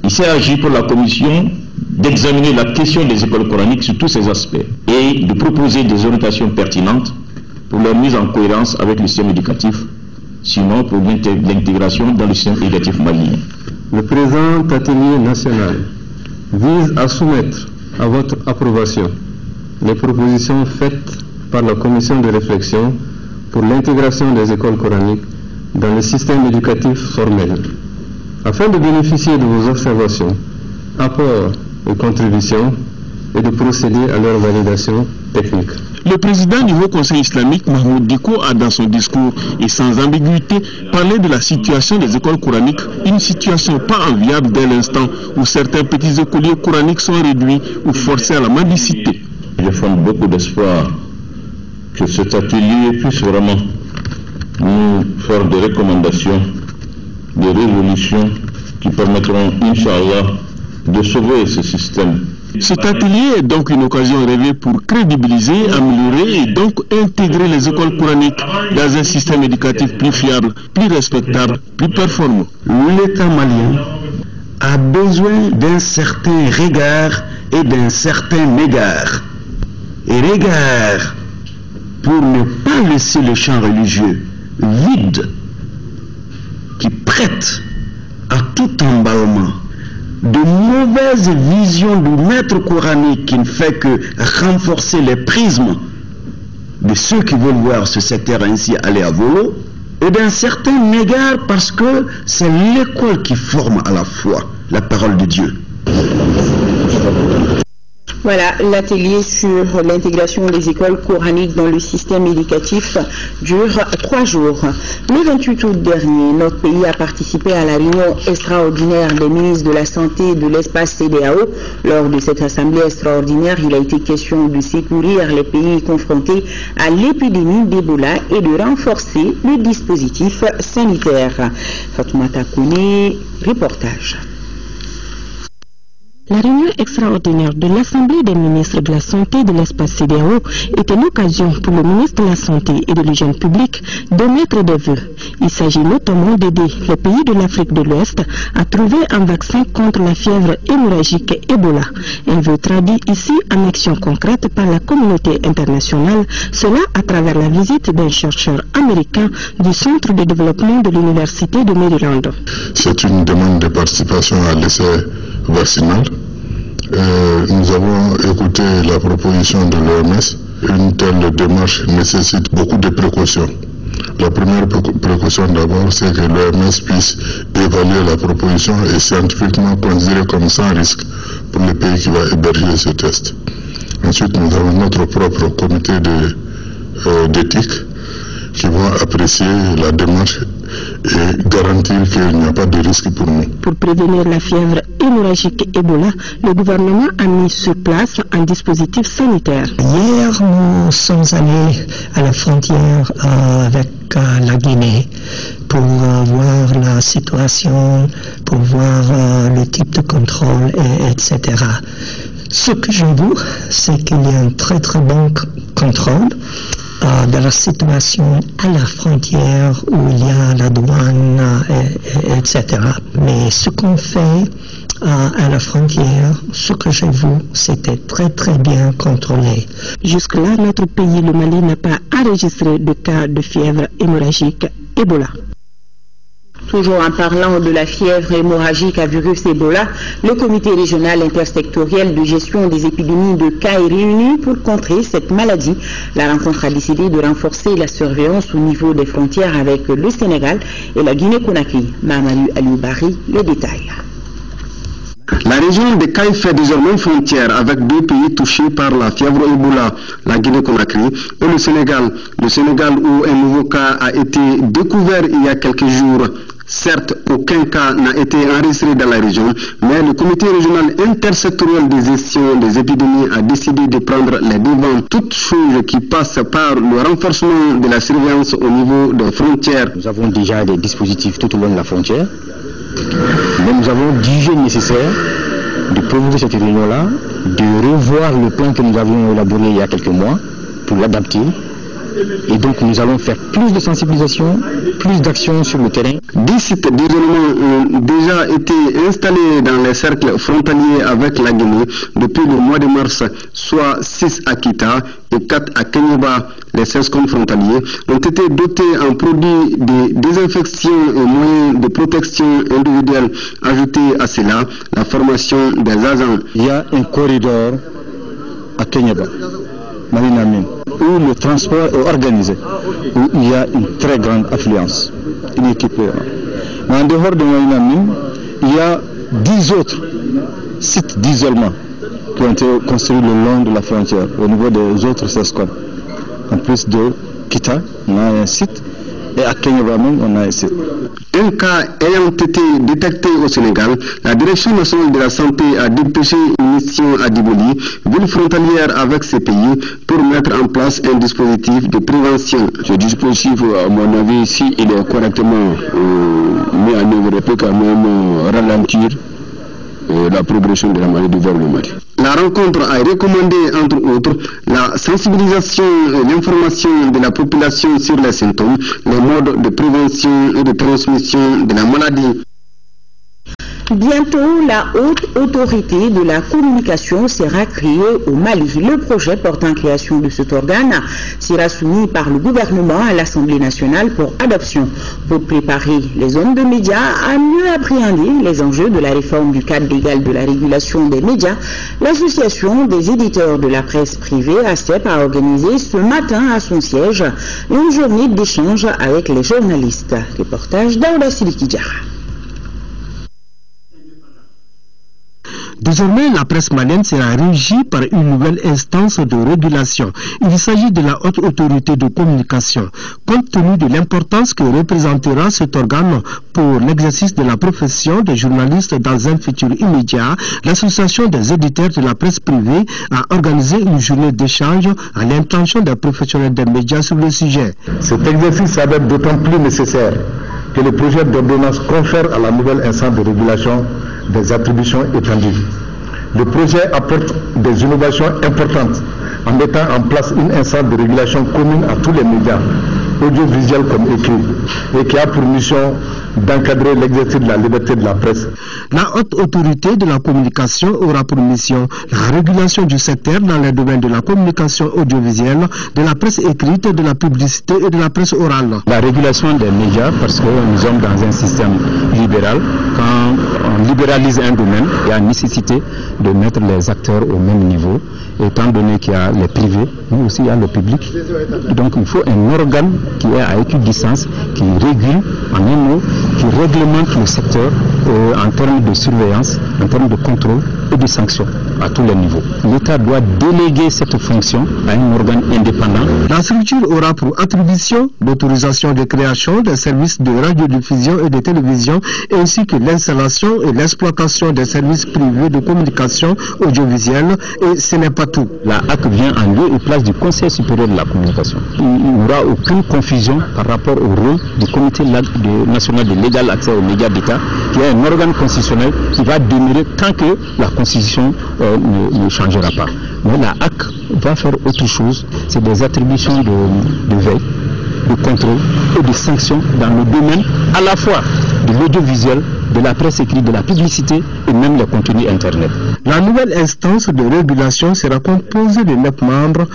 il s'est agi pour la commission d'examiner la question des écoles coraniques sur tous ses aspects et de proposer des orientations pertinentes pour leur mise en cohérence avec le système éducatif, sinon pour l'intégration dans le système éducatif malien. Le présent atelier national vise à soumettre à votre approbation les propositions faites par la commission de réflexion pour l'intégration des écoles coraniques dans le système éducatif formel, afin de bénéficier de vos observations, apports et contributions et de procéder à leur validation technique. Le président du Haut Conseil islamique, Mahmoud Diko, a dans son discours et sans ambiguïté parlé de la situation des écoles coraniques, une situation pas enviable dès l'instant où certains petits écoliers coraniques sont réduits ou forcés à la mendicité. Je fonde beaucoup d'espoir que cet atelier puisse vraiment nous faire des recommandations, des résolutions qui permettront, Inch'Allah, de sauver ce système. Cet atelier est donc une occasion rêvée pour crédibiliser, améliorer et donc intégrer les écoles coraniques dans un système éducatif plus fiable, plus respectable, plus performant. L'État malien a besoin d'un certain regard et d'un certain égard. Et regard pour ne pas laisser le champ religieux vide, qui prête à tout emballement de mauvaises visions du maître coranique qui ne fait que renforcer les prismes de ceux qui veulent voir ce secteur ainsi aller à volo, et d'un certain égard parce que c'est l'école qui forme à la fois la parole de Dieu. Voilà, l'atelier sur l'intégration des écoles coraniques dans le système éducatif dure 3 jours. Le 28 août dernier, notre pays a participé à la réunion extraordinaire des ministres de la Santé de l'espace CEDEAO. Lors de cette assemblée extraordinaire, il a été question de secourir les pays confrontés à l'épidémie d'Ebola et de renforcer le dispositif sanitaire. Fatoumata Kone, reportage. La réunion extraordinaire de l'Assemblée des ministres de la Santé de l'espace CEDEAO était l'occasion pour le ministre de la Santé et de l'Hygiène publique d'émettre des vœux. Il s'agit notamment d'aider les pays de l'Afrique de l'Ouest à trouver un vaccin contre la fièvre hémorragique Ebola. Un vœu traduit ici en action concrète par la communauté internationale, cela à travers la visite d'un chercheur américain du Centre de développement de l'Université de Maryland. C'est une demande de participation à l'essai vaccinal. Nous avons écouté la proposition de l'OMS. Une telle démarche nécessite beaucoup de précautions. La première précaution d'abord, c'est que l'OMS puisse évaluer la proposition et scientifiquement considérer comme sans risque pour le pays qui va héberger ce test. Ensuite, nous avons notre propre comité d'éthique qui va apprécier la démarche et garantir qu'il n'y a pas de risque pour nous. Pour prévenir la fièvre hémorragique Ebola, le gouvernement a mis sur place un dispositif sanitaire. Hier, nous sommes allés à la frontière avec la Guinée pour voir la situation, pour voir le type de contrôle, etc. Ce que j'avoue, c'est qu'il y a un très très bon contrôle de la situation à la frontière où il y a la douane, etc. Mais ce qu'on fait à la frontière, ce que j'ai vu, c'était très très bien contrôlé. Jusque-là, notre pays, le Mali, n'a pas enregistré de cas de fièvre hémorragique Ebola. Toujours en parlant de la fièvre hémorragique à virus Ebola, le comité régional intersectoriel de gestion des épidémies de cas est réuni pour contrer cette maladie. La rencontre a décidé de renforcer la surveillance au niveau des frontières avec le Sénégal et la Guinée-Conakry. Mamadou Alioubari, les détails. La région de Caille fait désormais frontière avec 2 pays touchés par la fièvre Ebola, la Guinée-Conakry et le Sénégal. Le Sénégal où un nouveau cas a été découvert il y a quelques jours. Certes, aucun cas n'a été enregistré dans la région, mais le comité régional intersectoriel de gestion des épidémies a décidé de prendre les devants. Toute chose qui passe par le renforcement de la surveillance au niveau des frontières. Nous avons déjà des dispositifs tout au long de la frontière, mais nous avons jugé nécessaire de prolonger cette réunion-là, de revoir le plan que nous avions élaboré il y a quelques mois pour l'adapter. Et donc nous allons faire plus de sensibilisation, plus d'actions sur le terrain. 10 sites d'isolement ont déjà été installés dans les cercles frontaliers avec la Guinée depuis le mois de mars, soit 6 à Kita et 4 à Kenyeba. Les 16 comptes frontaliers ont été dotés en produits de désinfection et moyens de protection individuelle. Ajouté à cela, la formation des agents. Il y a un corridor à Kenyeba, Malinamine, où le transport est organisé, où il y a une très grande affluence, une équipe. Mais en dehors de Malinamine, il y a 10 autres sites d'isolement qui ont été construits le long de la frontière, au niveau des autres SESCOM. En plus de Kita, on a un site, et à Kenyeba même, on a un site. Un cas ayant été détecté au Sénégal, la Direction nationale de la santé a dépêché une mission à Diboli, ville frontalière avec ces pays, pour mettre en place un dispositif de prévention. Ce dispositif, à mon avis, s'il est correctement mis en œuvre, peut quand même ralentir la progression de la maladie vers le Mali. La rencontre a recommandé, entre autres, la sensibilisation et l'information de la population sur les symptômes, les modes de prévention et de transmission de la maladie. Bientôt, la haute autorité de la communication sera créée au Mali. Le projet portant création de cet organe sera soumis par le gouvernement à l'Assemblée nationale pour adoption. Pour préparer les hommes de médias à mieux appréhender les enjeux de la réforme du cadre légal de la régulation des médias, l'Association des éditeurs de la presse privée, ASEP, a organisé ce matin à son siège une journée d'échange avec les journalistes. Reportage d'Aouda Siliki Diarra. Désormais, la presse malienne sera régie par une nouvelle instance de régulation. Il s'agit de la haute autorité de communication. Compte tenu de l'importance que représentera cet organe pour l'exercice de la profession des journalistes dans un futur immédiat, l'Association des éditeurs de la presse privée a organisé une journée d'échange à l'intention des professionnels des médias sur le sujet. Cet exercice s'avère d'autant plus nécessaire que le projet d'ordonnance confère à la nouvelle instance de régulation des attributions étendues. Le projet apporte des innovations importantes en mettant en place une instance de régulation commune à tous les médias, audiovisuels comme écrits, et qui a pour mission d'encadrer l'exercice de la liberté de la presse. La haute autorité de la communication aura pour mission la régulation du secteur dans les domaines de la communication audiovisuelle, de la presse écrite, de la publicité et de la presse orale. La régulation des médias, parce que nous sommes dans un système libéral, quand on libéralise un domaine, il y a nécessité de mettre les acteurs au même niveau, étant donné qu'il y a les privés, mais aussi il y a le public. Donc il faut un organe qui est à équidistance, qui régule, en un mot, qui réglemente le secteur en termes de surveillance, en termes de contrôle et de sanctions à tous les niveaux. L'État doit déléguer cette fonction à un organe indépendant. La structure aura pour attribution l'autorisation de création des services de radiodiffusion et de télévision, ainsi que l'installation et l'exploitation des services privés de communication audiovisuelle, et ce n'est pas tout. La HAC vient en lieu et place du Conseil supérieur de la communication. Il n'y aura aucune confusion par rapport au rôle du Comité national de légal accès aux médias d'État, qui est un organe constitutionnel qui va demeurer tant que la Constitution ne changera pas. Mais la HAC va faire autre chose, c'est des attributions de veille, de contrôle et de sanctions dans le domaine à la fois de l'audiovisuel, de la presse écrite, de la publicité et même les contenus Internet. La nouvelle instance de régulation sera composée de 9 membres.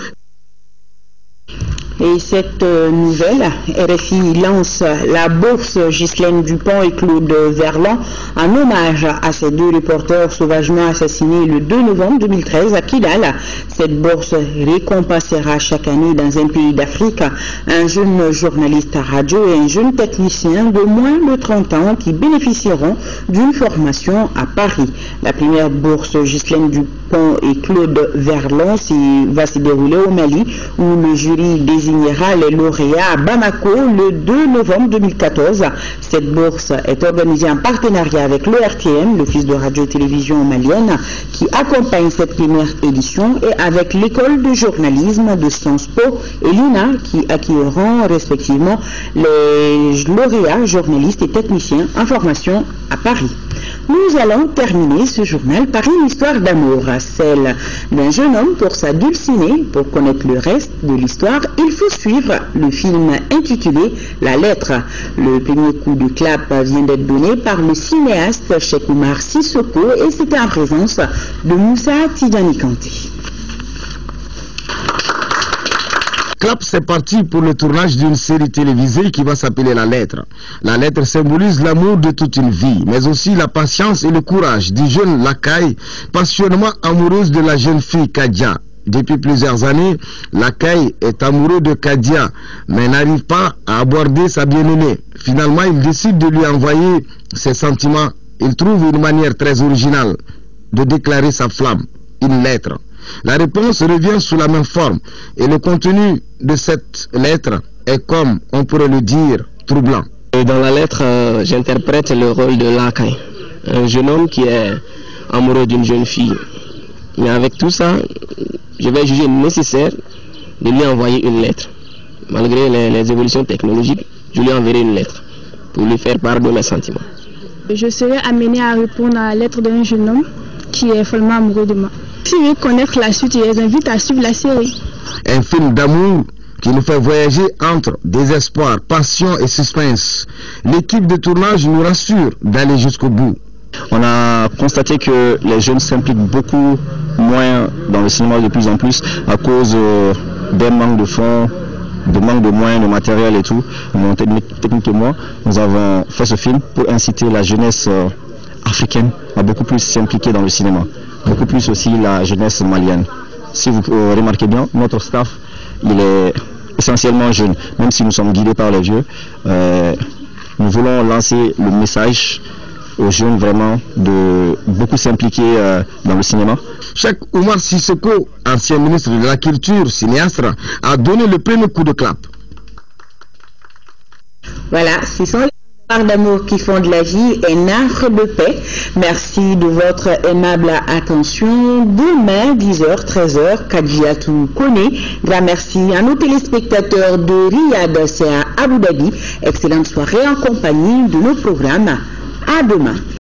Et cette nouvelle, RFI lance la bourse Ghislaine Dupont et Claude Verlan en hommage à ces deux reporters sauvagement assassinés le 2 novembre 2013 à Kidal. Cette bourse récompensera chaque année dans un pays d'Afrique un jeune journaliste à radio et un jeune technicien de moins de 30 ans qui bénéficieront d'une formation à Paris. La première bourse Ghislaine Dupont et Claude Verlan va se dérouler au Mali, où le jury désignera les lauréats à Bamako le 2 novembre 2014. Cette bourse est organisée en partenariat avec l'ORTM, l'Office de radio-télévision malienne, qui accompagne cette première édition, et avec l'école de journalisme de Sciences Po et l'INA, qui accueilleront respectivement les lauréats journalistes et techniciens en formation à Paris. Nous allons terminer ce journal par une histoire d'amour, celle d'un jeune homme pour sa dulcinée. Pour connaître le reste de l'histoire, il faut suivre le film intitulé La Lettre. Le premier coup de clap vient d'être donné par le cinéaste Cheikh Oumar Sissoko, et c'était en présence de Moussa Tidjani Kanté. Clap, c'est parti pour le tournage d'une série télévisée qui va s'appeler La Lettre. La lettre symbolise l'amour de toute une vie, mais aussi la patience et le courage du jeune Lakay, passionnément amoureuse de la jeune fille Kadia. Depuis plusieurs années, Lakay est amoureux de Kadia, mais n'arrive pas à aborder sa bien-aimée. Finalement, il décide de lui envoyer ses sentiments. Il trouve une manière très originale de déclarer sa flamme, une lettre. La réponse revient sous la même forme, et le contenu de cette lettre est, comme on pourrait le dire, troublant. Et dans la lettre, j'interprète le rôle de Lakay, un jeune homme qui est amoureux d'une jeune fille. Mais avec tout ça, je vais juger nécessaire de lui envoyer une lettre. Malgré les évolutions technologiques, je lui enverrai une lettre pour lui faire part de mes sentiments. Je serai amené à répondre à la lettre d'un jeune homme qui est follement amoureux de moi. Si vous voulez connaître la suite, je les invite à suivre la série. Un film d'amour qui nous fait voyager entre désespoir, passion et suspense. L'équipe de tournage nous rassure d'aller jusqu'au bout. On a constaté que les jeunes s'impliquent beaucoup moins dans le cinéma de plus en plus à cause d'un manque de fonds, de manque de moyens, de matériel et tout. Mon technique et moi, nous avons fait ce film pour inciter la jeunesse africaine à beaucoup plus s'impliquer dans le cinéma, beaucoup plus aussi la jeunesse malienne. Si vous remarquez bien, notre staff, il est essentiellement jeune, même si nous sommes guidés par les vieux. Nous voulons lancer le message aux jeunes vraiment de beaucoup s'impliquer dans le cinéma. Cheikh Oumar Sissoko, ancien ministre de la Culture, cinéaste, a donné le premier coup de clap. Voilà, ce sont les histoires d'amour qui font de la vie un arbre de paix. Merci de votre aimable attention. Demain, 10h, 13h, Kadjiatou Kone. Grand merci à nos téléspectateurs de Riyad, c'est à Abu Dhabi. Excellente soirée en compagnie de nos programmes. À demain.